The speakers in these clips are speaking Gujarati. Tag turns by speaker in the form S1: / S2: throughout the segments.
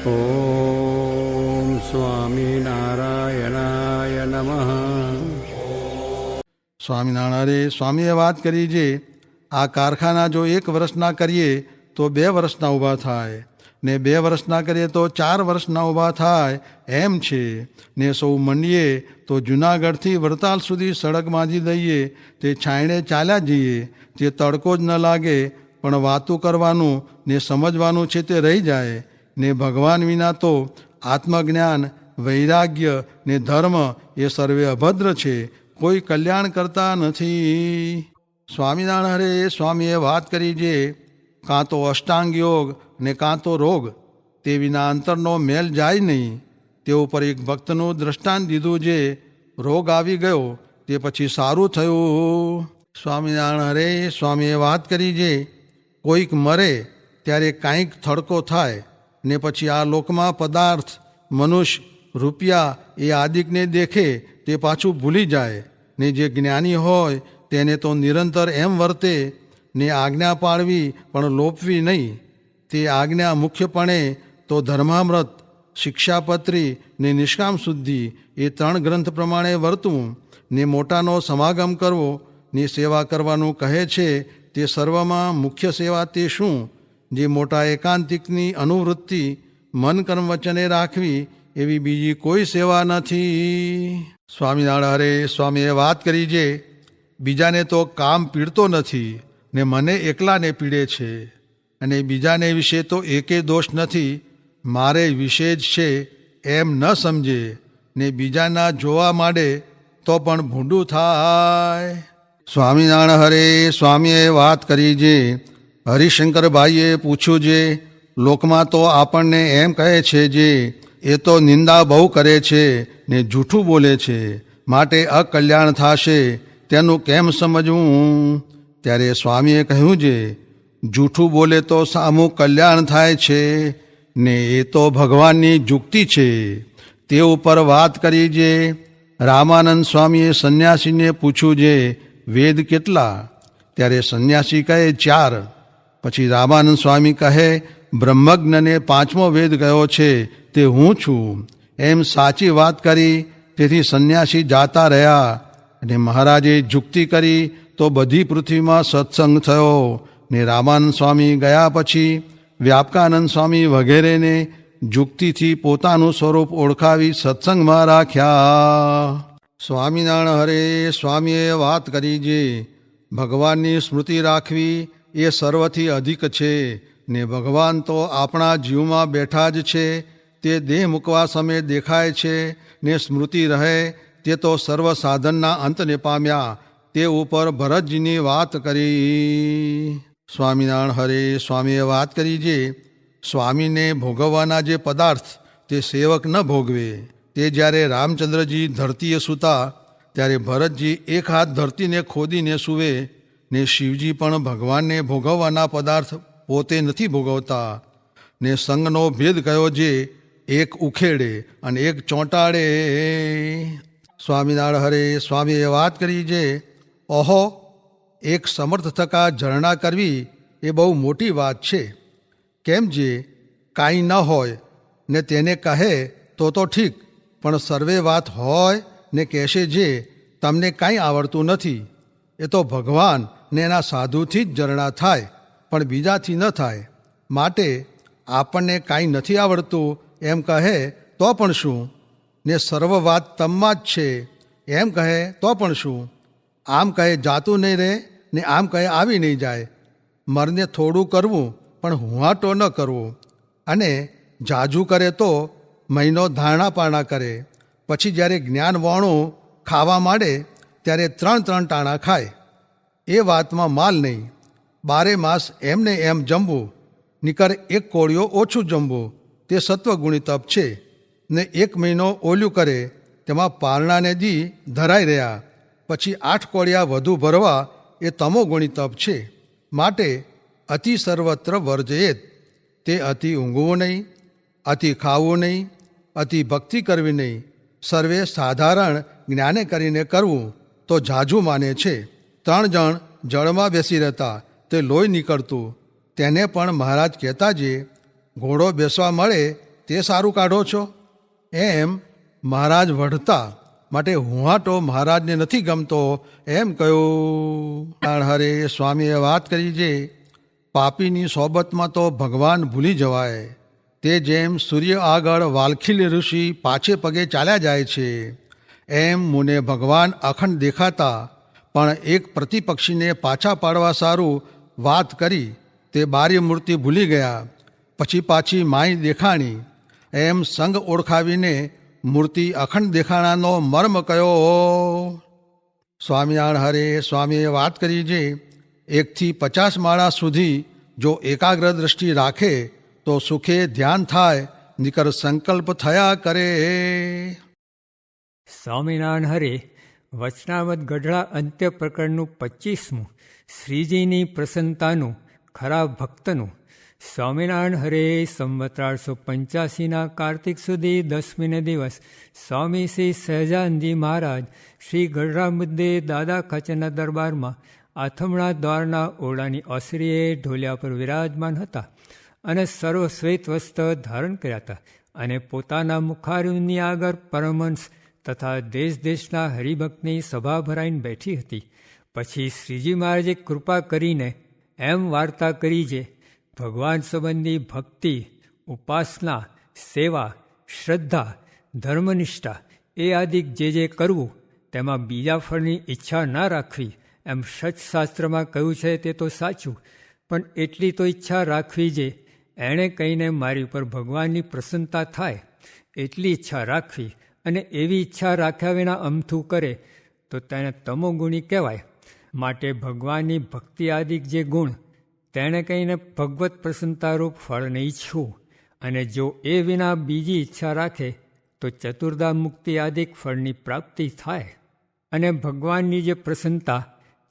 S1: ઓમ સ્વામિનારાયણાય નમઃ.
S2: સ્વામિનારાયણ સ્વામીએ વાત કરી છે, આ કારખાના જો 1 વર્ષના કરીએ તો 2 વર્ષના ઊભા થાય, ને 2 વર્ષના કરીએ તો 4 વર્ષના ઊભા થાય એમ છે. ને સૌ મંડીએ તો જૂનાગઢથી વડતાલ સુધી સડક બાંધી દઈએ, તે છાંયણે ચાલ્યા જઈએ, તે તડકો જ ન લાગે, પણ વાતું કરવાનું ને સમજવાનું છે તે રહી જાય. ને ભગવાન વિના તો આત્મજ્ઞાન, વૈરાગ્ય ને ધર્મ એ સર્વે અભદ્ર છે, કોઈ કલ્યાણ કરતા નથી. સ્વામિનારાયણ સ્વામીએ વાત કરી છે, કાં તો અષ્ટાંગ યોગ ને કાં તો રોગ, તે વિના અંતરનો મેલ જાય નહીં. તે ઉપર એક ભક્તનું દ્રષ્ટાંત દીધું છે, રોગ આવી ગયો તે પછી સારું થયું. સ્વામિનારાયણ સ્વામીએ વાત કરી છે, કોઈક મરે ત્યારે કાંઈક થડકો થાય, ને પછી આ લોકમાં પદાર્થ, મનુષ્ય, રૂપિયા એ આદિકને દેખે તે પાછું ભૂલી જાય. ને જે જ્ઞાની હોય તેને તો નિરંતર એમ વર્તે, ને આજ્ઞા પાળવી પણ લોપવી નહીં. તે આજ્ઞા મુખ્યપણે તો ધર્મામૃત, શિક્ષાપત્રી ને નિષ્કામ શુદ્ધિ એ 3 ગ્રંથ પ્રમાણે વર્તવું, ને મોટાનો સમાગમ કરવો, ને સેવા કરવાનું કહે છે. તે સર્વમાં મુખ્ય સેવા તે શું? જે મોટા એકાંતિકની અનુવૃત્તિ મન કર્મ વચને રાખવી, એવી બીજી કોઈ સેવા નથી. સ્વામિનારાયણ સ્વામીએ વાત કરી છે, બીજાને તો કામ પીડતો નથી, ને મને એકલાને પીડે છે, અને બીજાને વિશે તો એકે દોષ નથી, મારે વિશે જ છે એમ ન સમજે, ને બીજાના જોવા માંડે તો પણ ભૂંડું થાય. સ્વામિનારાયણ સ્વામીએ વાત કરી છે, હરિશંકરભાઈએ પૂછ્યું છે, લોકમાં તો આપણને એમ કહે છે જે એ તો નિંદા બહુ કરે છે ને જૂઠું બોલે છે, માટે અકલ્યાણ થશે, તેનું કેમ સમજવું? ત્યારે સ્વામીએ કહ્યું છે, જૂઠું બોલે તો સામું કલ્યાણ થાય છે, ને એ તો ભગવાનની જુક્તિ છે. તે ઉપર વાત કરી છે. રામાનંદ સ્વામીએ સંન્યાસીને પૂછ્યું છે, વેદ કેટલા? ત્યારે સંન્યાસી કહે 4. પછી રામાનંદ સ્વામી કહે, બ્રહ્મજ્ઞને 5મો વેદ ગયો છે તે હું છું. એમ સાચી વાત કરી. તેથી સંન્યાસી જાતા રહ્યા, અને મહારાજે જુક્તિ કરી તો બધી પૃથ્વીમાં સત્સંગ થયો. ને રામાનંદ સ્વામી ગયા પછી વ્યાપકાનંદ સ્વામી વગેરેને જુક્તિથી પોતાનું સ્વરૂપ ઓળખાવી સત્સંગમાં રાખ્યા. સ્વામિનારાયણ સ્વામીએ વાત કરી છે, ભગવાનની સ્મૃતિ રાખવી એ સર્વથી અધિક છે, ને ભગવાન તો આપણા જીવમાં બેઠા જ છે. તે દેહ મૂકવા સમયે દેખાય છે, ને સ્મૃતિ રહે તે તો સર્વ સાધનના અંતને પામ્યા. તે ઉપર ભરતજીની વાત કરી. સ્વામિનારાયણ સ્વામીએ વાત કરી છે, સ્વામીને ભોગવવાના જે પદાર્થ તે સેવક ન ભોગવે. તે જ્યારે રામચંદ્રજી ધરતીએ સૂતા ત્યારે ભરતજી 1 હાથ ધરતીને ખોદીને સૂવે, ને શિવજી પણ ભગવાનને ભોગવવાના પદાર્થ પોતે નથી ભોગવતા. ને સંગનો ભેદ કયો જે, એક ઉખેડે અને એક ચોંટાડે. સ્વામિનારાયણ સ્વામીએ વાત કરી છે, ઓહો, એક સમર્થ થકા ઝરણા કરવી એ બહુ મોટી વાત છે. કેમ જે કાંઈ ન હોય ને તેને કહે તો ઠીક, પણ સર્વે વાત હોય ને કહેશે જે તમને કાંઈ આવડતું નથી, એ તો ભગવાન ને એના સાધુથી જ ઝરણા થાય, પણ બીજાથી ન થાય. માટે આપણને કાંઈ નથી આવડતું એમ કહે તો પણ શું, ને સર્વ વાત તમમાં જ છે એમ કહે તો પણ શું. આમ કહે જાતું નહીં રહે, ને આમ કહે આવી નહીં જાય. મરને થોડું કરવું પણ હુંહાટો ન કરવો, અને જાજુ કરે તો મહિનો ધારણા પારણા કરે. પછી જ્યારે જ્ઞાનવાણું ખાવા માંડે ત્યારે 3 ટાણા ખાય. એ વાતમાં માલ નહીં. 12 માસ એમને એમ જમવું, નિકર 1 કોળિયો ઓછું જમવું, તે સત્વગુણી તપ છે. ને 1 મહિનો ઓલું કરે, તેમાં પારણાને દી ધરાઈ રહ્યા. પછી 8 કોળિયા વધુ ભરવા, એ તમોગુણી તપ છે. માટે અતિ સર્વત્ર વર્જયેત. તે અતિ ઊંઘવું નહીં, અતિ ખાવું નહીં, અતિ ભક્તિ કરવી નહીં, સર્વે સાધારણ જ્ઞાને કરીને કરવું તો ઝાઝું માને છે. 3 જણ જળમાં બેસી રહેતા, તે લોહી નીકળતું, તેને પણ મહારાજ કહેતા જે ઘોડો બેસવા મળે તે સારું કાઢો છો. એમ મહારાજ વઢતા માટે હુંહાટો મહારાજને નથી ગમતો એમ કહ્યું. હરે સ્વામીએ વાત કરી જે પાપીની સોબતમાં તો ભગવાન ભૂલી જવાય. તે જેમ સૂર્ય આગળ વાલખીલ ઋષિ પાછે પગે ચાલ્યા જાય છે એમ મુને ભગવાન અખંડ દેખાતા પણ એક પ્રતિપક્ષીને પાછા પાડવા સારું વાત કરી તે બારી મૂર્તિ ભૂલી ગયા. પછી પાછી માય દેખાણી એમ સંગ ઓળખાવીને મૂર્તિ અખંડ દેખાણાનો મર્મ કયો. સ્વામિનારાયણ હરે સ્વામીએ વાત કરી જે 1થી 50 માળા સુધી જો એકાગ્ર દ્રષ્ટિ રાખે તો સુખે ધ્યાન થાય, નિકર સંકલ્પ થયા કરે.
S1: સ્વામિનારાયણ હરે વચનામત ગઢડા અંત્ય પ્રકરણનું 25મું શ્રીજીની પ્રસન્નતાનું ખરા ભક્તનું. સ્વામિનારાયણ હરે સંવત 1885 કાર્તિક સુધી 10મીને દિવસ સ્વામી શ્રી સહજાનંદજી મહારાજ શ્રી ગઢડા મુદ્દે દાદા ખાચરના દરબારમાં આથમણા દ્વારના ઓરડાની ઓસરીએ ઢોલિયા પર વિરાજમાન હતા અને સર્વ શ્વેત વસ્ત્ર ધારણ કર્યા હતા અને પોતાના મુખારવિંદની આગળ પરમહંસ તથા દેશ દેશના હરિભક્તની સભા ભરાઈને બેઠી હતી. પછી શ્રીજી મહારાજે કૃપા કરીને એમ વાર્તા કરી જે ભગવાન સંબંધી ભક્તિ, ઉપાસના, સેવા, શ્રદ્ધા, ધર્મનિષ્ઠા એ આદિક જે કરવું તેમાં બીજા ફળની ઈચ્છા ના રાખવી એમ સત્શાસ્ત્રમાં કહ્યું છે તે તો સાચું, પણ એટલી તો ઈચ્છા રાખવી જે એણે કહીને મારી ઉપર ભગવાનની પ્રસન્નતા થાય એટલી ઈચ્છા રાખવી, અને એવી ઈચ્છા રાખ્યા વિના અમથું કરે તો તેને તમોગુણી કહેવાય. માટે ભગવાનની ભક્તિ આદિક જે ગુણ તેણે કહીને ભગવત પ્રસન્નતારૂપ ફળને ઈચ્છવું, અને જો એ વિના બીજી ઈચ્છા રાખે તો ચતુર્ધા મુક્તિ આદિક ફળની પ્રાપ્તિ થાય. અને ભગવાનની જે પ્રસન્નતા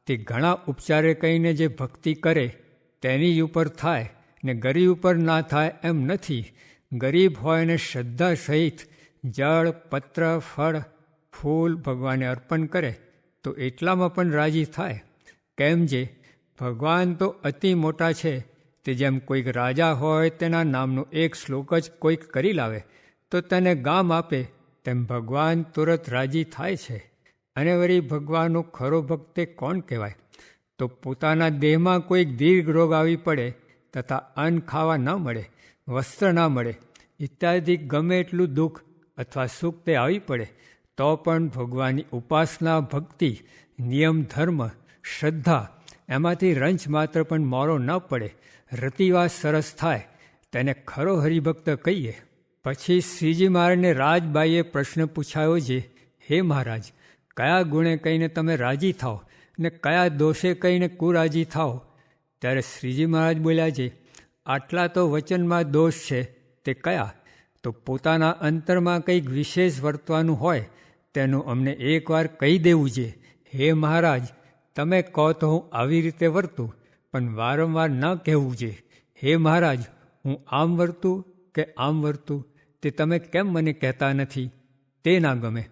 S1: તે ઘણા ઉપચારે કહીને જે ભક્તિ કરે તેની ઉપર થાય ને ગરીબ ઉપર ના થાય એમ નથી. ગરીબ હોય ને શ્રદ્ધા સહિત જળ, પત્ર, ફળ, ફૂલ ભગવાને અર્પણ કરે તો એટલામાં પણ રાજી થાય. કેમ જે ભગવાન તો અતિ મોટા છે, તે જેમ કોઈક રાજા હોય તેના નામનો એક શ્લોક જ કોઈક કરી લાવે તો તેને ગામ આપે તેમ ભગવાન તુરત રાજી થાય છે. અને વળી ભગવાનનો ખરો ભક્ત તે કોણ કહેવાય? તો પોતાના દેહમાં કોઈક દીર્ઘ રોગ આવી પડે તથા અન્ન ખાવા ન મળે, વસ્ત્ર ના મળે ઇત્યાદિ ગમે એટલું દુઃખ અથવા સુખ તે આવી પડે તો પણ ભગવાનની ઉપાસના, ભક્તિ, નિયમ, ધર્મ, શ્રદ્ધા એમાંથી રંચ માત્ર પણ મોરો ન પડે, રતિવાસ સરસ થાય તેને ખરો હરિભક્ત કહીએ. પછી શ્રીજી મહારાજને રાજબાઈએ પ્રશ્ન પૂછાયો જે હે મહારાજ, કયા ગુણે કહીને તમે રાજી થાઓ ને કયા દોષે કહીને કુરાજી થાઓ? ત્યારે શ્રીજી મહારાજ બોલ્યા જે આટલા તો વચનમાં દોષ છે તે કયા? તો પોતાના અંતરમાં કંઈક વિશેષ વર્તવાનું હોય તેનું અમને એકવાર કહી દેવું છે. હે મહારાજ, તમે કહો તો હું આવી રીતે વર્તું, પણ વારંવાર ન કહેવું છે. હે મહારાજ, હું આમ વર્તું કે આમ વર્તું તે તમે કેમ મને કહેતા નથી? તે ના ગમે.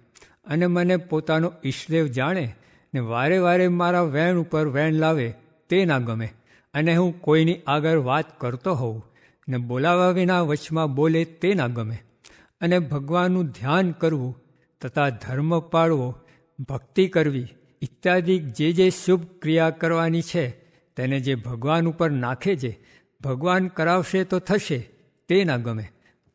S1: અને મને પોતાનો ઈષ્ટદેવ જાણે ને વારે વારે મારા વેણ ઉપર વેણ લાવે તે ના ગમે. અને હું કોઈની આગળ વાત કરતો હોઉં ને બોલાવા વિના વચમાં બોલે તે ના ગમે. અને ભગવાનનું ધ્યાન કરવું તથા ધર્મ પાળવો, ભક્તિ કરવી ઇત્યાદિ જે શુભ ક્રિયા કરવાની છે તેને જે ભગવાન ઉપર નાખે છે, ભગવાન કરાવશે તો થશે તે ના ગમે.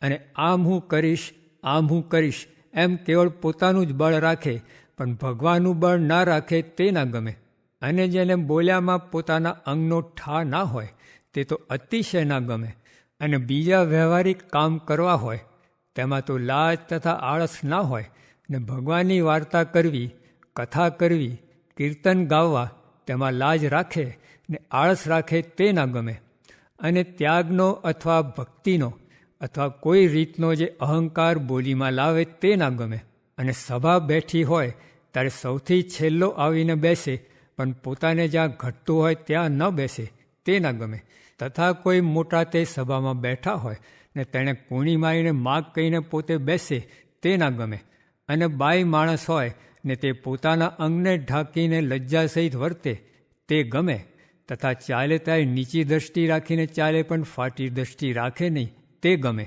S1: અને આમ હું કરીશ, આમ હું કરીશ એમ કેવળ પોતાનું જ બળ રાખે પણ ભગવાનનું બળ ના રાખે તે ના ગમે. અને જેને બોલ્યામાં પોતાના અંગનો ઠા ના હોય તે તો અતિશય ના ગમે. અને બીજા વ્યવહારિક કામ કરવા હોય તેમાં તો લાજ તથા આળસ ના હોય ને ભગવાનની વાર્તા કરવી, કથા કરવી, કીર્તન ગાવવા તેમાં લાજ રાખે ને આળસ રાખે તે ના ગમે. અને ત્યાગનો અથવા ભક્તિનો અથવા કોઈ રીતનો જે અહંકાર બોલીમાં લાવે તે ના ગમે. અને સભા બેઠી હોય ત્યારે સૌથી છેલ્લો આવીને બેસે પણ પોતાને જ્યાં ઘટતું હોય ત્યાં ન બેસે તે ના ગમે. તથા કોઈ મોટા તે સભામાં બેઠા હોય ને તેણે કૂણી મારીને માગ કહીને પોતે બેસે તે ના ગમે. અને બાઈ માણસ હોય ને તે પોતાના અંગને ઢાંકીને લજ્જા સહિત વર્તે તે ગમે. તથા ચાલે ત્યારે નીચી દ્રષ્ટિ રાખીને ચાલે પણ ફાટી દ્રષ્ટિ રાખે નહીં તે ગમે.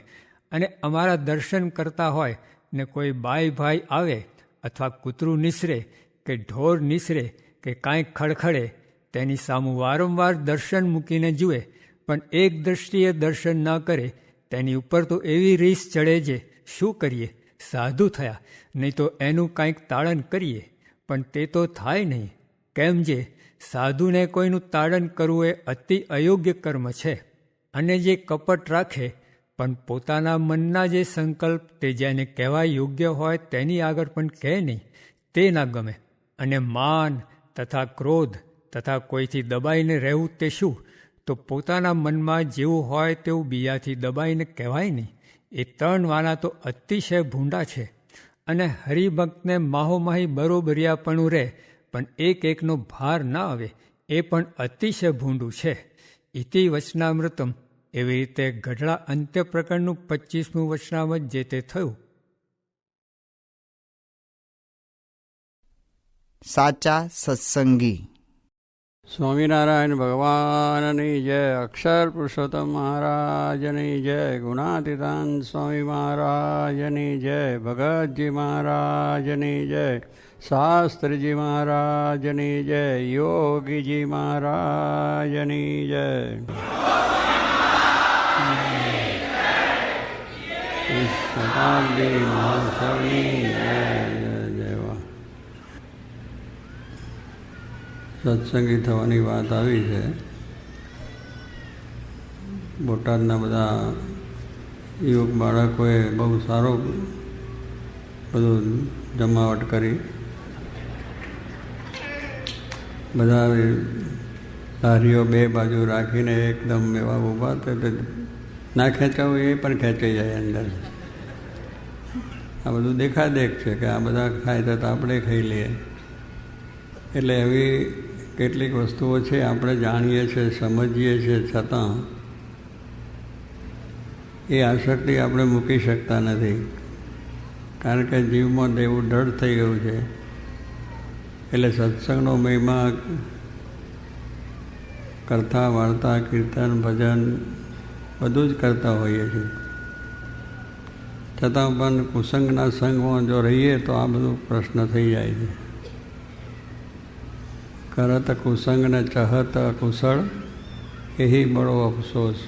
S1: અને અમારા દર્શન કરતા હોય ને કોઈ બાઈ ભાઈ આવે અથવા કૂતરું નિસરે કે ઢોર નિસરે કે કાંઈક ખડખડે તેની સામું વારંવાર દર્શન મૂકીને જુએ પણ એક દૃષ્ટિએ દર્શન ન કરે તેની ઉપર તો એવી રીસ ચડે છે. શું કરીએ? સાધુ થયા, નહીં તો એનું કાંઈક તાડન કરીએ, પણ તે તો થાય નહીં. કેમ જે સાધુને કોઈનું તાડન કરવું એ અતિ અયોગ્ય કર્મ છે. અને જે કપટ રાખે પણ પોતાના મનના જે સંકલ્પ તે જેને કહેવા યોગ્ય હોય તેની આગળ પણ કહે નહીં, તે ના ગમે. અને માન તથા ક્રોધ તથા કોઈથી દબાઈને રહેવું તે શું? તો પોતાના મનમાં જેવું હોય તેવું બીજાથી દબાઈને કહેવાય નહીં. એ ત્રણ વાના તો અતિશય ભૂંડા છે. અને હરિભક્તને માહોમાહી બરોબરિયાપણું રહે પણ એક એકનો ભાર ના આવે, એ પણ અતિશય ભૂંડું છે. ઇતિ વચનામૃતમ. એવી રીતે ગઢડા અંત્ય પ્રકરણનું 25મું વચનામૃત જે તે થયું.
S3: સાચા સત્સંગી.
S4: સ્વામિનારાયણ ભગવાનની જય. અક્ષર પુરુષોત્તમ મહારાજની જય. ગુણાતીતાન સ્વામી મહારાજની જય. ભગતજી મહારાજની જય. શાસ્ત્રીજી મહારાજની જય. યોગીજી મહારાજની જય. શતાબ્દી મહોત્સવની જય. સત્સંગી થવાની વાત આવી છે. બોટાદના બધા યુવક બાળકોએ બહુ સારો બધું જમાવટ કરી. બધા લારીઓ બે બાજુ રાખીને એકદમ એવા ઊભા તો ના ખેંચાવું એ પણ ખેંચાઈ જાય અંદર. આ બધું દેખાદેખ છે કે આ બધા ખાય તો આપણે ખાઈ લઈએ. એટલે એવી કેટલીક વસ્તુઓ છે આપણે જાણીએ છીએ, સમજીએ છીએ, છતાં એ આસક્તિ આપણે મૂકી શકતા નથી. કારણ કે જીવમાં દેવું દૃઢ થઈ ગયું છે. એટલે સત્સંગનો મહિમા કરતા વાર્તા, કીર્તન, ભજન બધું જ કરતા હોઈએ છીએ. છતાં પણ કુસંગના સંગમાં જો રહીએ તો આ બધું પ્રશ્ન થઈ જાય છે. કરત કુસંગ ને ચહત કુશળ એહી બળો અફસોસ.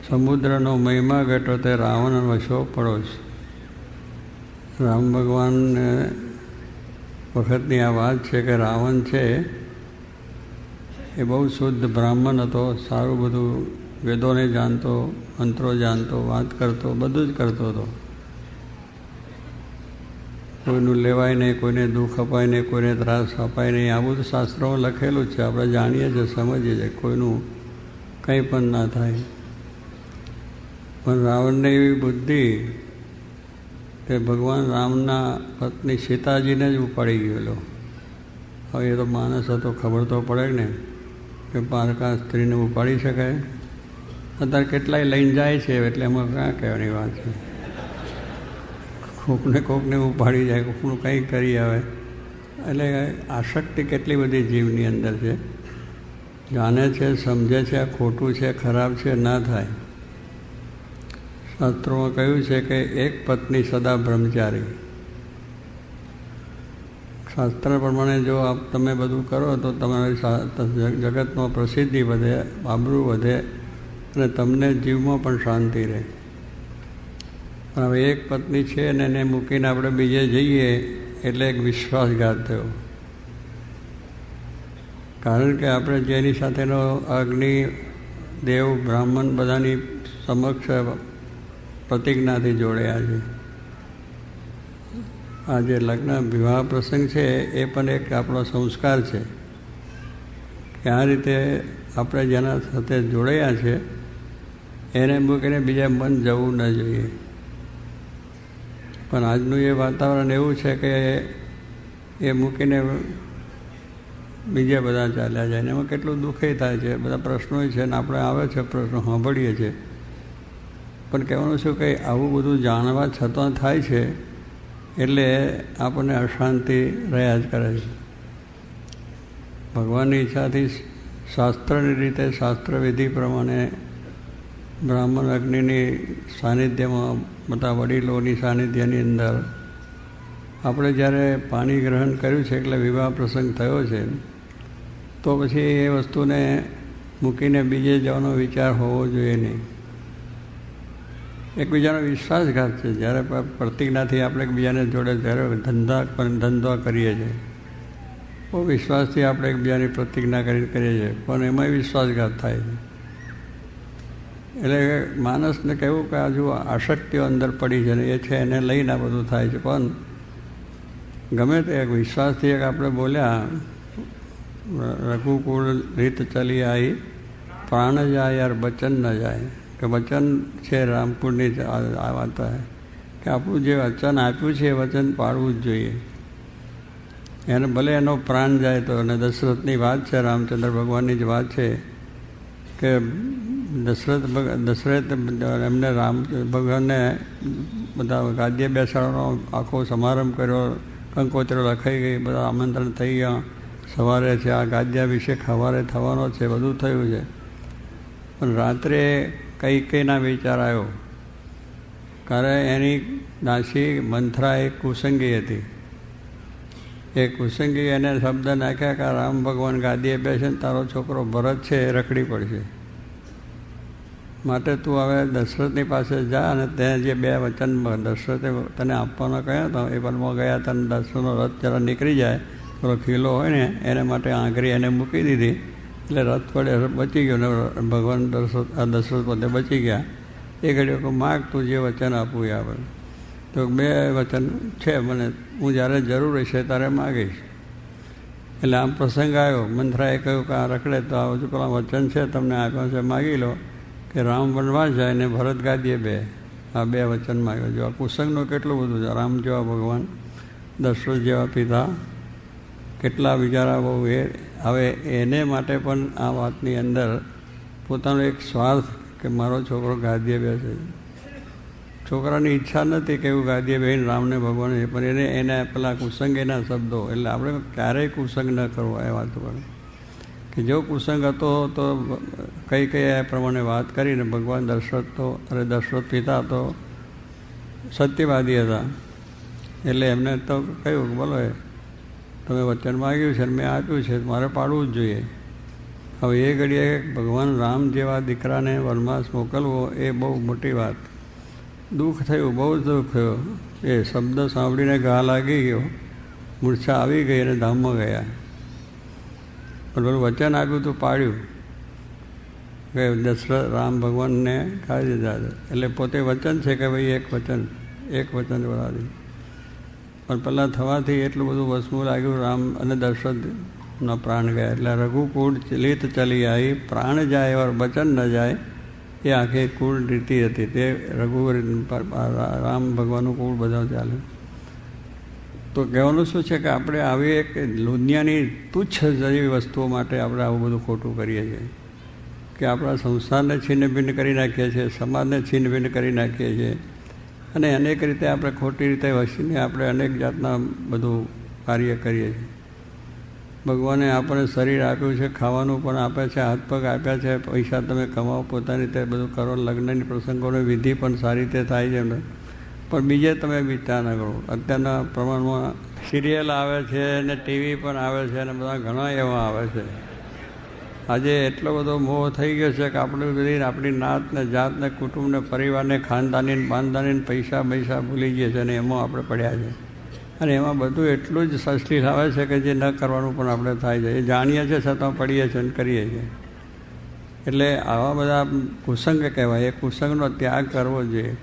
S4: સમુદ્રનો મહિમા ઘટો તે રાવણ વશો પડોશ. રામ ભગવાન વખતની આ વાત છે કે રાવણ છે એ બહુ શુદ્ધ બ્રાહ્મણ હતો. સારું બધું વેદોને જાણતો, મંત્રો જાણતો, વાત કરતો, બધું જ કરતો હતો. કોઈનું લેવાય નહીં, કોઈને દુઃખ અપાય નહીં, કોઈને ત્રાસ અપાય નહીં. આ બધું શાસ્ત્રોમાં લખેલું જ છે. આપણે જાણીએ છીએ, સમજીએ છીએ. કોઈનું કંઈ પણ ના થાય. પણ રાવણને એવી બુદ્ધિ કે ભગવાન રામના પત્ની સીતાજીને જ ઉપાડી ગયેલો. હવે એ તો માણસ હતો, ખબર તો પડે ને કે પારકા સ્ત્રીને ઉપાડી શકાય. અત્યારે કેટલાય લઈને જાય છે, એટલે એમાં ક્યાં કહેવાની વાત છે. કોકને ઉપાડી જાય, કોકનું કંઈ કરી આવે. એટલે આસક્તિ કેટલી બધી જીવની અંદર છે. જાણે છે, સમજે છે, આ ખોટું છે, ખરાબ છે, ના થાય. શાસ્ત્રોમાં કહ્યું છે કે એક પત્ની સદા બ્રહ્મચારી. શાસ્ત્ર પ્રમાણે જો તમે બધું કરો તો તમારી જગતમાં પ્રસિદ્ધિ વધે, આબરૂ વધે અને તમને જીવમાં પણ શાંતિ રહે. પણ હવે એક પત્ની છે ને એને મૂકીને આપણે બીજે જઈએ એટલે એક વિશ્વાસઘાત થયો. કારણ કે આપણે જેની સાથેનો અગ્નિ, દેવ, બ્રાહ્મણ બધાની સમક્ષ પ્રતિજ્ઞાથી જોડ્યા છે. આ જે લગ્ન વિવાહ પ્રસંગ છે એ પણ એક આપણો સંસ્કાર છે કે આ રીતે આપણે જેના સાથે જોડાયા છે એને મૂકીને બીજા મન જવું ન જોઈએ. પણ આજનું એ વાતાવરણ એવું છે કે એ મૂકીને બીજા બધા ચાલ્યા જાય ને એમાં કેટલું દુઃખે થાય છે. બધા પ્રશ્નો છે ને આપણે આવે છે પ્રશ્નો સાંભળીએ છીએ. પણ કહેવાનું શું કે આવું બધું જાણવા છતાં થાય છે એટલે આપણને અશાંતિ રહ્યા જ કરે છે. ભગવાનની ઈચ્છાથી શાસ્ત્રની રીતે, શાસ્ત્રવિધિ પ્રમાણે બ્રાહ્મણ અગ્નિની સાનિધ્યમાં, મોટા વડીલોની સાનિધ્યની અંદર આપણે જ્યારે પાણી ગ્રહણ કર્યું છે એટલે વિવાહ પ્રસંગ થયો છે, તો પછી એ વસ્તુને મૂકીને બીજે જવાનો વિચાર હોવો જોઈએ નહીં. એકબીજાનો વિશ્વાસઘાત છે. જ્યારે પ્રતિજ્ઞાથી આપણે એકબીજાને જોડે જ્યારે ધંધો કરીએ છીએ, બહુ વિશ્વાસથી આપણે એકબીજાની પ્રતિજ્ઞા કરીએ છીએ, પણ એમાંય વિશ્વાસઘાત થાય છે. એટલે માણસને કહેવું કે હજુ આસક્તિઓ અંદર પડી છે ને એ છે, એને લઈને આ બધું થાય છે. પણ ગમે તે એક વિશ્વાસથી એક આપણે બોલ્યા, રઘુકુળ રીત ચલી આવી, પ્રાણ જાય યાર વચન ન જાય, કે વચન છે રામકુળની આ વાત કે આપણું જે વચન આપ્યું છે એ વચન પાળવું જ જોઈએ. એને ભલે એનો પ્રાણ જાય તો. અને દશરથની વાત છે, રામચંદ્ર ભગવાનની જ વાત છે કે દશરથ એમને રામ ભગવાનને બધા ગાદ્ય બેસાડવાનો આખો સમારંભ કર્યો, કંકોત્રીઓ લખાઈ ગઈ, બધા આમંત્રણ થઈ ગયા, સવારે છે આ ગાદ્યાભિષેક સવારે થવાનો છે, બધું થયું છે. પણ રાત્રે કૈકેયીના વિચાર આવ્યો, કારણ એની દાસી મંથરા એક કુસંગી હતી. એ કુસંગી એને શબ્દ નાખ્યા કે રામ ભગવાન ગાદીએ બેસે ને તારો છોકરો ભરત છે એ રખડી પડશે, માટે તું હવે દશરથની પાસે જા અને તેને જે 2 વચન દશરથે તને આપવાનો કહ્યા હતા એ પરમાં ગયા. તને દશરથનો રથ જરા નીકળી જાય, થોડો ખીલો હોય ને એને માટે આંગળી એને મૂકી દીધી, એટલે રથ વડે બચી ગયો ને ભગવાન દશરથ પોતે બચી ગયા. એ ઘડીઓ માગ તું જે વચન આપવું એ આપણે. તો 2 વચન છે મને, હું જ્યારે જરૂર હશે ત્યારે માગીશ. એટલે આમ પ્રસંગ આવ્યો. મંથરાએ કહ્યું કે આ રખડે તો આ હજુ પેલા વચન છે તમને આપ્યા છે, માગી લો કે રામ વનવાસ જાય ને ભરત ગાદીએ બે. આ 2 વચન માગ્યો. જો આ કુસંગનું કેટલું બધું છે. રામ જેવા ભગવાન, દશરથ જેવા પિતા, કેટલા બિચારા બહુ એ. હવે એને માટે પણ આ વાતની અંદર પોતાનો એક સ્વાર્થ કે મારો છોકરો ગાદીએ બેસે. છોકરાની ઈચ્છા નથી કે એવું ગાદીએ બેહીને રામને ભગવાન, પણ એને પેલા કુસંગીના શબ્દો. એટલે આપણે ક્યારેય કુસંગ ન કરવો એ વાત પર. કે જો કુસંગ હતો તો કઈ એ પ્રમાણે વાત કરીને ભગવાન દશરથ તો, અરે દશરથ પિતા તો સત્યવાદી હતા. એટલે એમને તો કહ્યું બોલો તમે વચન માગ્યું છે મેં આપ્યું છે, મારે પાડવું જ જોઈએ. હવે એ ઘડીએ ભગવાન રામ જેવા દીકરાને વનવાસ મોકલવો એ બહુ મોટી વાત. દુઃખ થયું, બહુ જ દુઃખ થયું. એ શબ્દ સાંભળીને ઘા લાગી ગયો, મૂર્છા આવી ગઈ અને ધામમાં ગયા. પણ પેલું વચન આપ્યું તો પાડ્યું કે દશરથ રામ ભગવાનને કાઢી દીધા. એટલે પોતે વચન છે કે ભાઈ એક વચન બોલાવી. પણ પહેલાં થવાથી એટલું બધું વસમું લાગ્યું, રામ અને દશરથનો પ્રાણ ગયા. એટલે રઘુકુળ લીત ચલી આવી, પ્રાણ જાય और વચન ન જાય, એ આખી કુળ રીતિ હતી. તે રઘુ રામ ભગવાનનું કુળ બધા ચાલે. તો કહેવાનું શું છે કે આપણે આવી એક દુનિયાની તુચ્છ જેવી વસ્તુઓ માટે આપણે આવું બધું ખોટું કરીએ છીએ, કે આપણા સંસારને છિન્ન ભિન્ન કરી નાખીએ છીએ, સમાજને છિન્ન ભિન્ન કરી નાખીએ છીએ, અને અનેક રીતે આપણે ખોટી રીતે વસીને આપણે અનેક જાતના બધું કાર્ય કરીએ છીએ. ભગવાને આપણને શરીર આપ્યું છે, ખાવાનું પણ આપે છે, હાથ પગ આપ્યા છે, પૈસા તમે કમાવો, પોતાની રીતે બધું કરો, લગ્નની પ્રસંગોની વિધિ પણ સારી રીતે થાય છે. પણ બીજે તમે વિચાર ન કરો. અત્યારના પ્રમાણમાં સિરિયલ આવે છે ને ટીવી પણ આવે છે અને બધા ઘણા એવા આવે છે. આજે એટલો બધો મોહ થઈ ગયો છે કે આપણે બધી આપણી નાતને જાતને કુટુંબને પરિવારને ખાનદાની બાંધદાની પૈસા ભૂલી ગયા છે અને એમાં આપણે પડ્યા છે. અને એમાં બધું એટલું જ સસ્તી આવે છે કે જે ન કરવાનું પણ આપણે થાય છે. એ જાણીએ છીએ છતાં પડીએ છીએ અને કરીએ છીએ. એટલે આવા બધા કુસંગ કહેવાય. એ કુસંગનો ત્યાગ કરવો જોઈએ.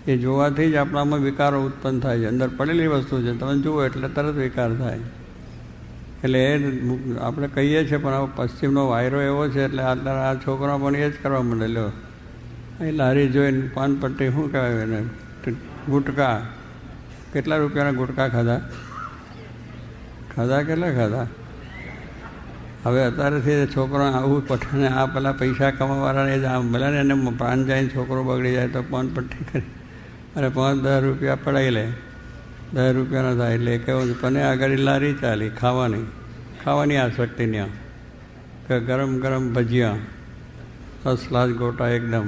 S4: એ જોવાથી જ આપણામાં વિકારો ઉત્પન્ન થાય છે. અંદર પડેલી વસ્તુ છે, તમે જુઓ એટલે તરત વિકાર થાય. એટલે એ આપણે કહીએ છીએ, પણ હવે પશ્ચિમનો વાયરો એવો છે એટલે આ છોકરા પણ એ જ કરવા માંડેલો. એ લારી જોઈને પાનપટ્ટી શું કહેવાય એને, ગુટકા, કેટલા રૂપિયાના ગુટકા ખાધા કેટલા ખાધા. હવે અત્યારેથી છોકરા આવું પઠાને આ પેલા પૈસા કમાવાળાને જ આમ ભલે ને એને પ્રાણ જાય, છોકરો બગડી જાય તો પાનપટ્ટી કરી અને 5-10 રૂપિયા પડાવી લે. 10 રૂપિયાના થાય એટલે કેવું પણ આગળ લારી ચાલી ખાવાની આસક્તિ ત્યાં કે ગરમ ભજીયા ફર્સ્ટ ક્લાસ ગોટા એકદમ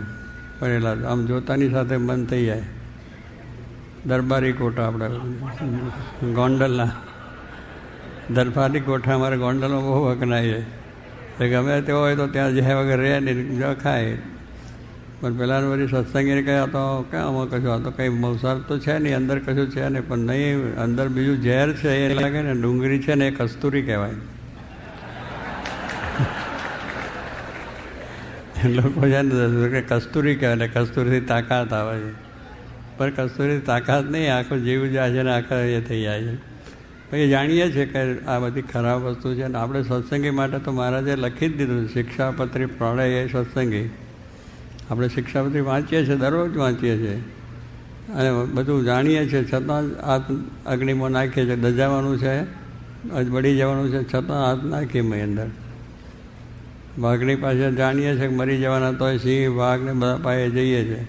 S4: ભરેલા, આમ જોતાની સાથે મન થઈ જાય. દરબારી ગોટા આપણે ગોંડલના દરબારી ગોઠા અમારે ગોંડલમાં બહુ વખણાય છે. ગમે તે હોય તો ત્યાં જ્યાં વગર રહે ને ખાય. પણ પહેલાં વળી સત્સંગીને કહ્યા તો ક્યાં આમાં કશું, આ તો કંઈ મવસાર તો છે નહીં, અંદર કશું છે નહીં, પણ નહીં અંદર બીજું ઝેર છે એ લાગે ને. ડુંગળી છે ને એ કસ્તુરી કહેવાય. લોકો છે ને કસ્તુરી કહેવાય ને કસ્તુરીથી તાકાત આવે છે, પણ કસ્તુરીથી તાકાત નહીં, આખું જીવ જાય છે ને આખા એ થઈ જાય છે. પછી જાણીએ છીએ કે આ બધી ખરાબ વસ્તુ છે ને આપણે સત્સંગી માટે તો મહારાજે લખી જ દીધું. શિક્ષાપત્રી પ્રણય એ સત્સંગી. આપણે શિક્ષાપત્રી વાંચીએ છીએ, દરરોજ વાંચીએ છીએ અને બધું જાણીએ છીએ, છતાં હાથ અગ્નિમાં નાખીએ છીએ. દજાવાનું છે, બળી જવાનું છે, છતાં હાથ નાખીએ મેં અંદર. વાઘની પાસે જાણીએ છીએ કે મરી જવાના તોય સિંહ વાઘ ને બધા પાસે જઈએ છીએ.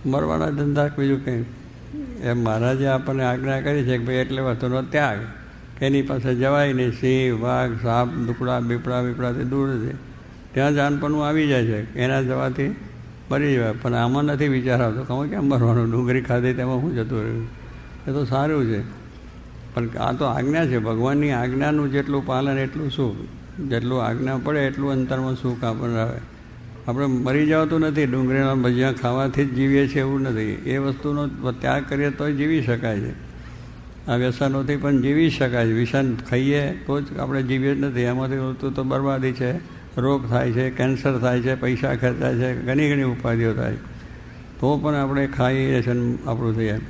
S4: મરવાના ધંધા બીજું કંઈ. એમ મહારાજે આપણને આજ્ઞા કરી છે કે ભાઈ એટલે વસ્તુનો ત્યાગ, એની પાસે જવાય નહીં. સિંહ વાઘ સાપ દુકડા બીપડાથી દૂર છે. ત્યાં જાનપણું આવી જાય છે, એના જવાથી મરી જવાય. પણ આમાં નથી વિચાર આવતો કે કેમ મરવાનું, ડુંગળી ખાધી તેમાં શું જતું રહ્યું. એ તો સારું છે, પણ આ તો આજ્ઞા છે. ભગવાનની આજ્ઞાનું જેટલું પાલન એટલું સુખ, જેટલું આજ્ઞા પડે એટલું અંતરમાં સુખ આપણને આવે. આપણે મરી જવાતું નથી. ડુંગળીના ભજીયા ખાવાથી જ જીવીએ છીએ એવું નથી. એ વસ્તુનો ત્યાગ કરીએ તોય જીવી શકાય છે. આ વ્યસનોથી પણ જીવી શકાય છે. વ્યસન ખાઈએ તો જ આપણે જીવીએ જ નથી. એમાંથી વસ્તુ તો બરબાદી છે, રોગ થાય છે, કેન્સર થાય છે, પૈસા ખર્ચાય છે, ઘણી ઉપાધિઓ થાય, તો પણ આપણે ખાઈએ છીએ આપણું થઈ જાય.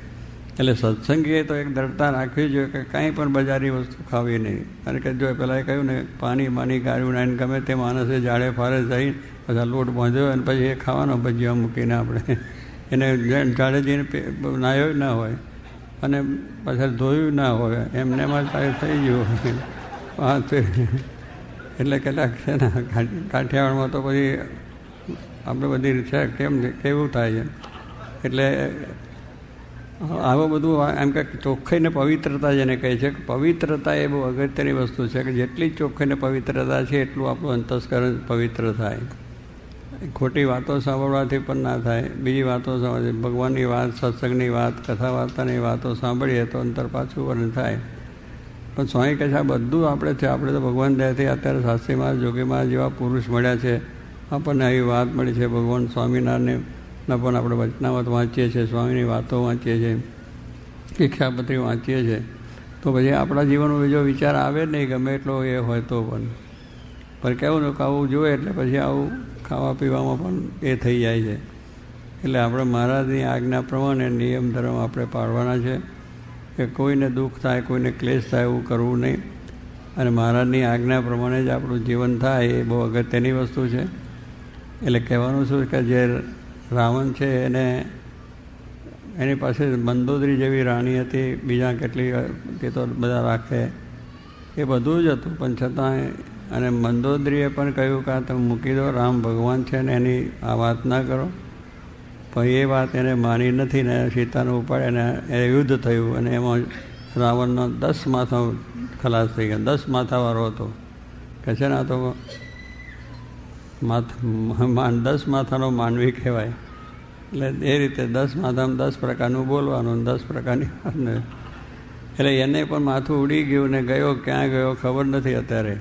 S4: એટલે સત્સંગીએ તો એક દ્રઢતા રાખવી જોઈએ કે કાંઈ પણ બજારી વસ્તુ ખાવી નહીં. કારણ કે જો પહેલાં કહ્યું ને પાણી ગાળ્યું ને ગમે તે માણસે જાડે ફારે જઈ બધા લોટ બાંધ્યો અને પછી એ ખાવાનો ભજીયા મૂકીને આપણે એને જાડે જઈને નાહ્યો ના હોય અને પાછળ ધોયું ના હોય, એમને એમાં થઈ ગયું હા. એટલે કેટલાક છે ને કાઠિયાવાડમાં તો પછી આપણે બધી છે કેવું થાય છે. એટલે આવું બધું એમ કે ચોખ્ખાઈને પવિત્રતા જેને કહે છે કે પવિત્રતા એ બહુ અગત્યની વસ્તુ છે કે જેટલી ચોખ્ખાઈને પવિત્રતા છે એટલું આપણું અંતસ્કરણ પવિત્ર થાય. ખોટી વાતો સાંભળવાથી પણ ના થાય. બીજી વાતો સાંભળે, ભગવાનની વાત, સત્સંગની વાત, કથા વાર્તાની વાતો સાંભળીએ તો અંતર પાછું વર્ણ થાય. પણ સ્વામી કહે છે આ બધું આપણે છે. આપણે તો ભગવાન દયાથી અત્યારે શાસ્ત્રીમાં જોગીમાં જેવા પુરુષ મળ્યા છે, આપણને આવી વાત મળી છે. ભગવાન સ્વામિનારાયણના પણ આપણે વચનામત વાંચીએ છીએ, સ્વામીની વાતો વાંચીએ છીએ, શિક્ષાપત્રી વાંચીએ છીએ, તો પછી આપણા જીવનમાં બીજો વિચાર આવે નહીં ગમે એટલો એ હોય તો પણ કેવું ને ખાવું જોઈએ એટલે પછી આવું ખાવા પીવામાં પણ એ થઈ જાય છે. એટલે આપણે મહારાજની આજ્ઞા પ્રમાણે નિયમ ધર્મ આપણે પાળવાના છે કે કોઈને દુઃખ થાય, કોઈને ક્લેશ થાય એવું કરવું નહીં. અને મહારાજની આજ્ઞા પ્રમાણે જ આપણું જીવન થાય એ બહુ અગત્યની વસ્તુ છે. એટલે કહેવાનું શું કે જે રાવણ છે એની પાસે મંદોદરી જેવી રાણી હતી, બીજા કેટલી તે તો બધા રાખે, એ બધું જ હતું. પણ છતાં અને મંદોદરીએ પણ કહ્યું કે તમે મૂકી દો, રામ ભગવાન છે ને એની આ વાત ના કરો. પણ એ વાત એને માની નથી ને સીતાને ઉપાડે ને એ યુદ્ધ થયું અને એમાં રાવણનો 10 માથા ખલાસ થઈ ગયા. 10 માથાવાળો હતો કે છે ને આ તો 10 માથાનો માનવી કહેવાય. એટલે એ રીતે 10 માથામાં 10 પ્રકારનું બોલવાનું, 10 પ્રકારની વાત ને. એટલે એને પણ માથું ઉડી ગયું ને ગયો ક્યાં ગયો ખબર નથી. અત્યારે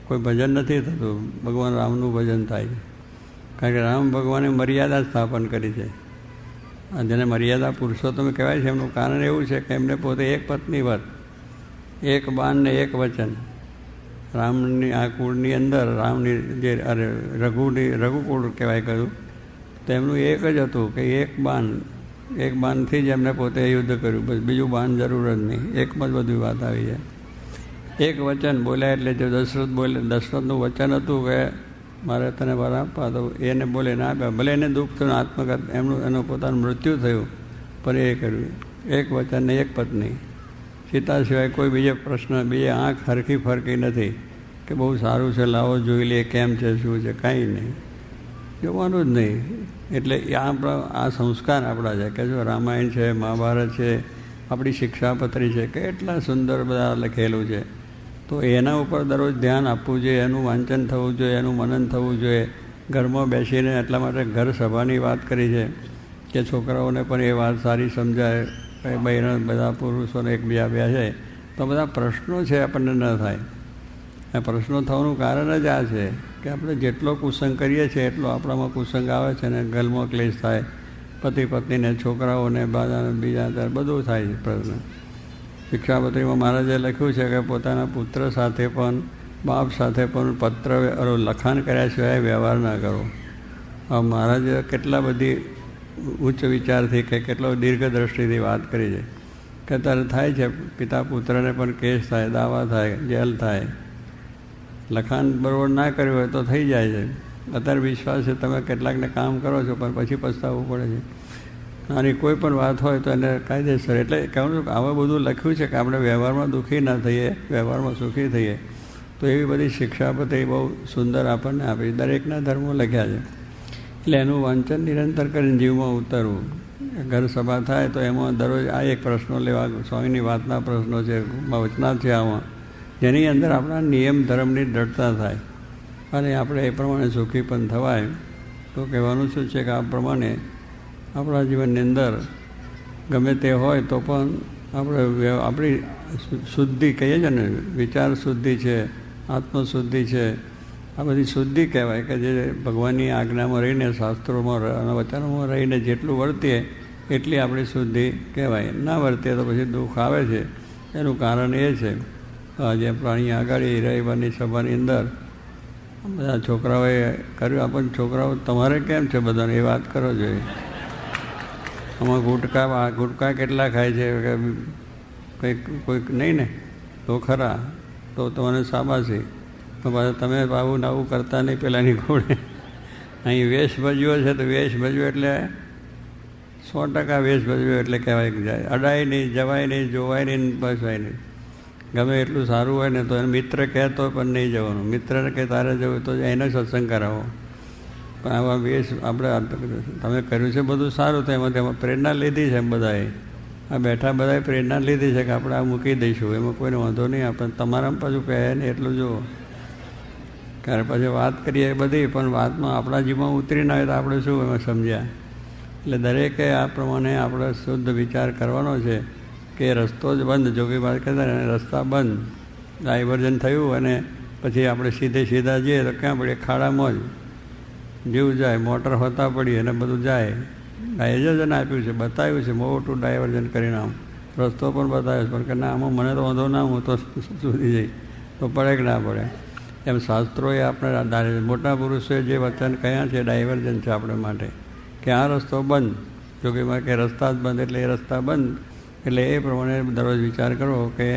S4: કોઈ ભજન નથી થતું. ભગવાન રામનું ભજન થાય છે કારણ કે રામ ભગવાને મર્યાદા સ્થાપન કરી છે. જેને મર્યાદા પુરુષોત્તમ કહેવાય છે એમનું કારણ એવું છે કે એમને પોતે એક પત્ની વ્રત, એક બાણ ને એક વચન. રામની આ કુળની અંદર રામની જે રઘુકુળ કહેવાય કહ્યું તો એમનું એક જ હતું કે એક બાણથી જ એમને પોતે યુદ્ધ કર્યું. બસ બીજું બાણ જરૂર જ નહીં, એકમાં જ બધી વાત આવી જાય. એક વચન બોલ્યા એટલે જો દશરથનું વચન હતું કે મારે તને વર આપવા, તો એને બોલે ના આપ્યા. ભલે એને દુઃખ થયું, આત્મઘાત એનું પોતાનું મૃત્યુ થયું, પણ એ કર્યું. એક વચન ને એક પત્ની. સીતા સિવાય કોઈ બીજો પ્રશ્ન, બીજે આંખ હરખી ફરકી નથી કે બહુ સારું છે લાવો જોઈ લઈએ કેમ છે શું છે, કાંઈ નહીં, જોવાનું જ નહીં. એટલે આ સંસ્કાર આપણા છે કે જો રામાયણ છે, મહાભારત છે, આપણી શિક્ષાપત્રી છે, કેટલા સુંદર બધા લખેલું છે. તો એના ઉપર દરરોજ ધ્યાન આપવું જોઈએ, એનું વાંચન થવું જોઈએ, એનું મનન થવું જોઈએ. ઘરમાં બેસીને એટલા માટે ઘર સભાની વાત કરી છે કે છોકરાઓને પણ એ વાત સારી સમજાય. બહેનો બધા પુરુષોને એકબીજા બેસે તો બધા પ્રશ્નો છે આપણને ન થાય. આ પ્રશ્નો થવાનું કારણ જ આ છે કે આપણે જેટલો કુસંગ કરીએ છીએ એટલો આપણામાં કુસંગ આવે છે ને ઘરમાં ક્લેશ થાય. પતિ પત્નીને, છોકરાઓને, બીજા બધું થાય છે પ્રશ્ન. શિક્ષાપત્રીમાં મહારાજે લખ્યું છે કે પોતાના પુત્ર સાથે પણ, બાપ સાથે પણ પત્ર લખાણ કર્યા સિવાય વ્યવહાર ના કરો. હવે મહારાજે કેટલા બધી ઉચ્ચ વિચારથી કે કેટલો દીર્ઘ દ્રષ્ટિથી વાત કરી છે કે અત્યારે થાય છે પિતા પુત્રને પણ કેસ થાય, દાવા થાય, જેલ થાય. લખાણ બરોબર ના કર્યું હોય તો થઈ જાય છે. અત્યારે વિશ્વાસ છે તમે કેટલાકને કામ કરો છો પણ પછી પસ્તાવવું પડે છે. આની કોઈ પણ વાત હોય તો એને કાયદેસર, એટલે કહું છું કે આવા બધું લખ્યું છે કે આપણે વ્યવહારમાં દુઃખી ના થઈએ, વ્યવહારમાં સુખી થઈએ. તો એવી બધી શિક્ષાપત્રી બહુ સુંદર આપણને આપી. દરેકના ધર્મો લખ્યા છે. એટલે એનું વાંચન નિરંતર કરીને જીવમાં ઉતરવું. ઘર સભા થાય તો એમાં દરરોજ આ એક પ્રશ્નો લેવા, સ્વામીની વાતના પ્રશ્નો છે, વચના છે આમાં, જેની અંદર આપણા નિયમ ધર્મની દ્રઢતા થાય અને આપણે એ પ્રમાણે સુખી પણ થવાય. તો કહેવાનું શું છે કે આ પ્રમાણે આપણા જીવનની અંદર ગમે તે હોય તો પણ આપણે આપણી શુદ્ધિ કહીએ છીએ ને, વિચાર શુદ્ધિ છે, આત્મશુદ્ધિ છે, આ બધી શુદ્ધિ કહેવાય કે જે ભગવાનની આજ્ઞામાં રહીને, શાસ્ત્રોમાં અને વચનોમાં રહીને જેટલું વર્તીએ એટલી આપણી શુદ્ધિ કહેવાય. ના વર્તીએ તો પછી દુઃખ આવે છે. એનું કારણ એ છે આજે પ્રાણી આગળ રવિવારની સભાની અંદર બધા છોકરાઓએ કર્યું. આપણને છોકરાઓ તમારે કેમ છે બધાને એ વાત કરો જોઈએ. આમાં ગુટકા કેટલા ખાય છે કે કોઈક નહીં ને તો ખરા, તો તમને શાબાશી. તો પાછા તમે આવું આવું કરતા નહીં પેલાની ઘોડે. અહીં વેશ ભજ્યો છે તો વેશ ભજ્યો એટલે 100% વેશ ભજવ્યો એટલે કહેવાય કે જાય. અડાય નહીં, જવાય નહીં, જોવાય નહીં, બસવાય નહીં. ગમે એટલું સારું હોય ને તો એને મિત્ર કહેતો પણ નહીં જવાનું. મિત્રને કે તારે જવું તો એને સત્સંગ કરાવો. પણ આવા વેશ આપણે તમે કર્યું છે બધું સારું, તો એમાં પ્રેરણા લીધી છે. એમ બધાએ આ બેઠા બધાએ પ્રેરણા લીધી છે કે આપણે આ મૂકી દઈશું, એમાં કોઈને વાંધો નહીં. આપણે તમારામાં પાછું કહે ને એટલું જુઓ. ત્યારે પછી વાત કરીએ બધી, પણ વાતમાં આપણા જીવમાં ઉતરી ના હોય તો આપણે શું એમાં સમજ્યા. એટલે દરેકે આ પ્રમાણે આપણે શુદ્ધ વિચાર કરવાનો છે કે રસ્તો જ બંધ. જોગી વાત કહેતા ને રસ્તા બંધ, ડાયવર્ઝન થયું અને પછી આપણે સીધા જઈએ તો ક્યાં પડીએ? ખાડામાં જ જીવ જાય. મોટર હોતા પડી અને બધું જાય. ડાયવર્ઝન આપ્યું છે, બતાવ્યું છે, મોટું ડાયવર્ઝન કરીને આમ રસ્તો પણ બતાવ્યો છે. પણ કે ના આમાં મને તો વાંધો ના, હું તો સુધી જઈ તો પડે કે ના પડે. એમ શાસ્ત્રોએ આપણે મોટા પુરુષોએ જે વચન કહ્યા છે ડાયવર્ઝન છે આપણે માટે કે આ રસ્તો બંધ. જોગીમાં કે રસ્તા જ બંધ એટલે એ રસ્તા બંધ. એટલે એ પ્રમાણે દરરોજ વિચાર કરવો કે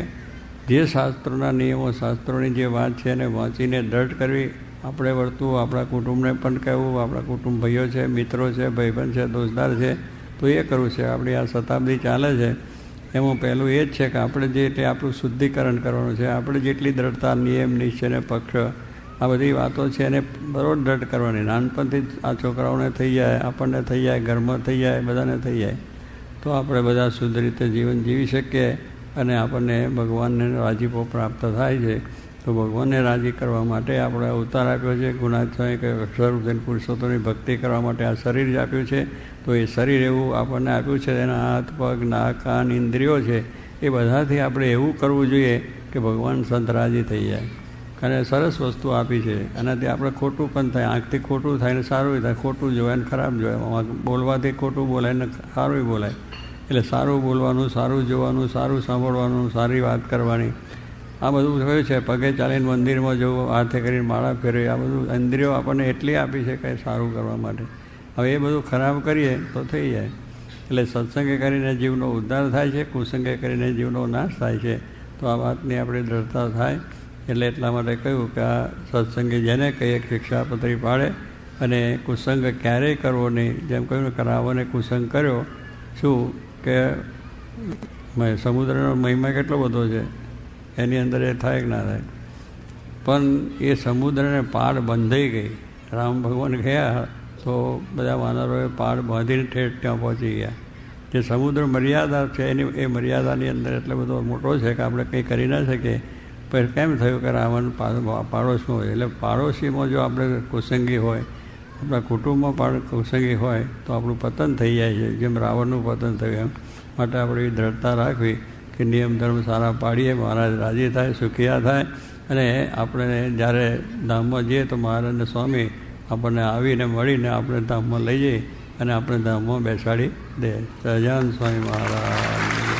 S4: જે શાસ્ત્રોના નિયમો, શાસ્ત્રોની જે વાત છે એને વાંચીને દ્રઢ કરવી. આપણે વર્તવું, આપણા કુટુંબને પણ કહેવું, આપણા કુટુંબ ભાઈઓ છે, મિત્રો છે, ભાઈબંધ છે, દોસ્તદાર છે, તો એ કરવું છે. આપણી આ શતાબ્દી ચાલે છે એમાં પહેલું એ જ છે કે આપણે જે એટલે આપણું શુદ્ધિકરણ કરવાનું છે. આપણે જેટલી દ્રઢતા, નિયમ, નિશ્ચય ને પક્ષ, આ બધી વાતો છે એને બરોબર દ્રઢ કરવાની. નાનપણથી જ આ છોકરાઓને થઈ જાય, આપણને થઈ જાય, ઘરમાં થઈ જાય, બધાને થઈ જાય, તો આપણે બધા શુદ્ધ રીતે જીવન જીવી શકીએ અને આપણને ભગવાનને રાજીપો પ્રાપ્ત થાય છે. તો ભગવાનને રાજી કરવા માટે આપણે અવતાર આપ્યો છે. ગુણાત્માએ કે અક્ષર પુરુષોત્તમની ભક્તિ કરવા માટે આ શરીર જ આપ્યું છે. તો એ શરીર એવું આપણને આપ્યું છે, એના હાથ, પગ, નાક, કાન, ઇન્દ્રિયો છે, એ બધાથી આપણે એવું કરવું જોઈએ કે ભગવાન સંત રાજી થઈ જાય. અને સરસ વસ્તુ આપી છે. એનાથી આપણે ખોટું પણ થાય. આંખથી ખોટું થાય ને સારું થાય. ખોટું જોવાય ને ખરાબ જોવાય. બોલવાથી ખોટું બોલાય ને સારું બોલાય. એટલે સારું બોલવાનું, સારું જોવાનું, સારું સાંભળવાનું, સારી વાત કરવાની, આ બધું થયું છે. પગે ચાલીને મંદિરમાં જવું, હાથે કરીને માળા ફેરવી, આ બધું ઇન્દ્રિયો આપણને એટલી આપી છે કે સારું કરવા માટે. હવે એ બધું ખરાબ કરીએ તો થઈ જાય. એટલે સત્સંગે કરીને જીવનો ઉદ્ધાર થાય છે, કુસંગે કરીને જીવનો નાશ થાય છે. તો આ વાતની આપણે દ્રઢતા થાય. એટલે એટલા માટે કહ્યું કે આ સત્સંગે જેને કહીએ શિક્ષાપત્રી પાડે અને કુસંગ ક્યારેય કરવો નહીં. જેમ કહ્યું કે રાવણે કુસંગ કર્યો, શું કે સમુદ્રનો મહિમા કેટલો બધો છે, એની અંદર એ થાય કે ના થાય. પણ એ સમુદ્રને પાળ બંધાઈ ગઈ. રામ ભગવાન ગયા તો બધા વાનરોએ પાળ બાંધીને ઠેઠ ત્યાં પહોંચી ગયા. જે સમુદ્ર મર્યાદા છે એની એ મર્યાદાની અંદર એટલો બધો મોટો છે કે આપણે કંઈ કરી ના શકીએ. પણ કેમ થયું કે રાવણ પાડોશમાં હોય. એટલે પાડોશીમાં જો આપણે કુસંગી હોય આપણા કુટુંબમાં પણ કુસંગી હોય તો આપણું પતન થઈ જાય છે, જેમ રાવણનું પતન થયું એમ. માટે આપણે એવી દ્રઢતા રાખવી કે નિયમ ધર્મ સારા પાડીએ, મહારાજ રાજી થાય, સુખિયા થાય, અને આપણે જ્યારે ધામમાં જઈએ તો મહારાજ અને સ્વામી આપણને આવીને મળીને આપણે ધામમાં લઈ જઈએ અને આપણે ધામમાં બેસાડી દે. સહજાનંદ સ્વામી મહારાજ.